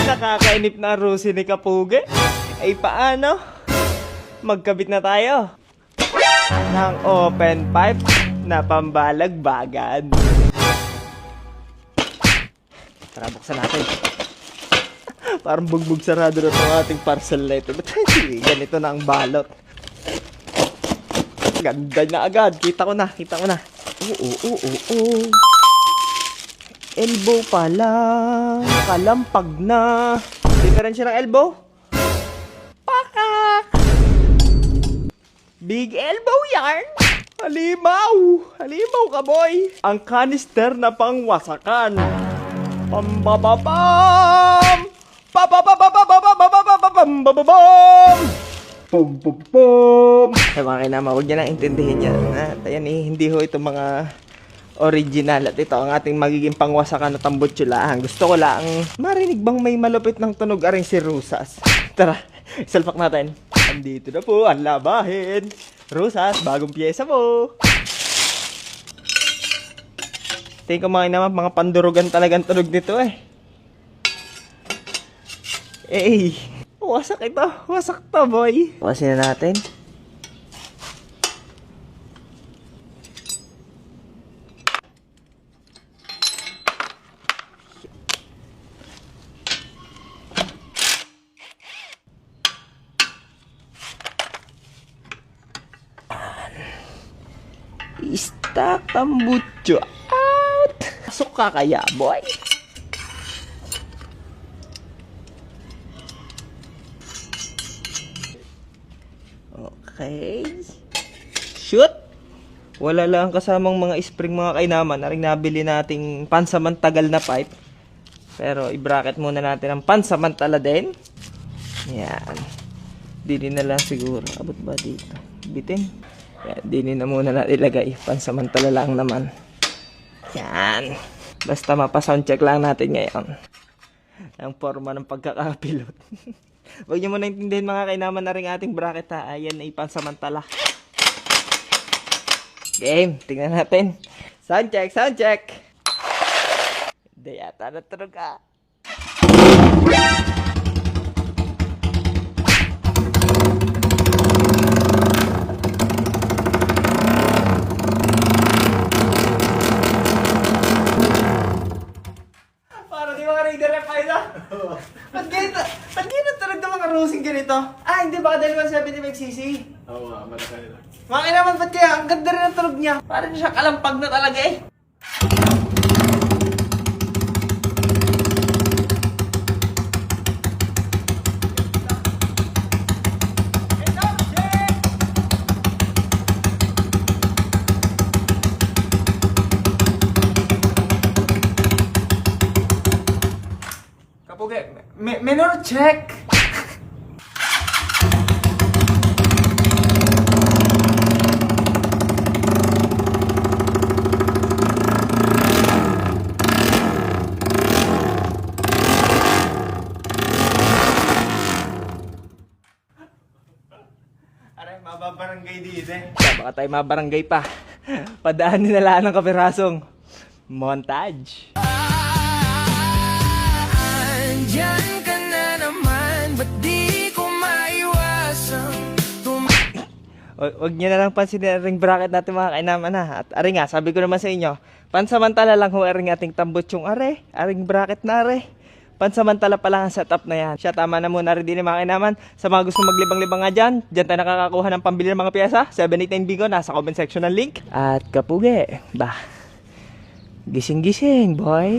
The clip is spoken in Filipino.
Nakakainip na ang rusi ni Kapugi. Ay paano? Magkabit na tayo ng open pipe na pambalagbagan. Tara, buksan natin. Parang bugbog sarado na itong ating parcel na ito. Ba't ganito na ang balot? Ganda na agad. Kita ko na. Oo. Elbow pala. Kalampag na. Diferensya ng elbow? Pakak! Big elbow yarn. Halimaw ka boy. Ang canister na pangwasakan. Pambababam! Pabababababababababababam! Pum pum pum! Sa mga kinama, huwag niya lang intindihin yan. Ayan hindi ho itong mga original. At ito ang ating magiging pangwasakan na tambutsulahan. Gusto ko lang marinig bang may malupit ng tunog aring si Rusas. Tara, isalpak natin. Andito na po ang labahin. Rusas, bagong pyesa mo. Tingin ko mga pandurugan talagang tunog nito eh. Wasak ito. Wasak to boy. Wasin na natin. Istak tambutso out. Pasok ka kaya boy. Okay. Shoot! Wala lang kasamang mga spring mga kainaman. Naring nabili nating pansamantagal na pipe. Pero i-bracket muna natin ang pansamantala din. Yan. Dili na lang siguro. Abot ba dito? Bitin. Yan. Dili na muna natin ilagay. Pansamantala lang naman. Yan. Basta mapasoundcheck lang natin ngayon. Ang forma ng pagkakapilot. Huwag niyo muna intindihin mga kainaman na rin ating bracket ha. Ayan ay pansamantala. Game, tingnan natin. Sound check. Hindi yata natulog ka. Para di mga Raider F5 na. Ba't ganito talaga ng mga rosing ganito? Hindi baka dahil 175cc. Oo nga, malaki nila. Mga kailangan ba't kaya? Ang ganda rin ang tunog niya. Parang siya kalampag na talaga eh. Kapugi, minor check. Aray, mababarangay dito eh. Baka tayo mabarangay pa. Padaanin na lang ng kapirasong montage. Andyan ka na naman, ba't di ko maiwasan? Huwag nyo na lang pansinin ang ring bracket natin mga kainaman ha. At ari nga, sabi ko naman sa inyo, pansamantala lang ho aring ating tambutsong aring bracket na pansamantala pa lang ang setup na yan. Siya, tama na muna rin din mga kainaman. Sa mga gusto maglibang-libang nga dyan, dyan tayo nakakakuha ng pambili ng mga piyesa. 789 Bigo, nasa comment section ng link. At Kapugi, gising-gising boy.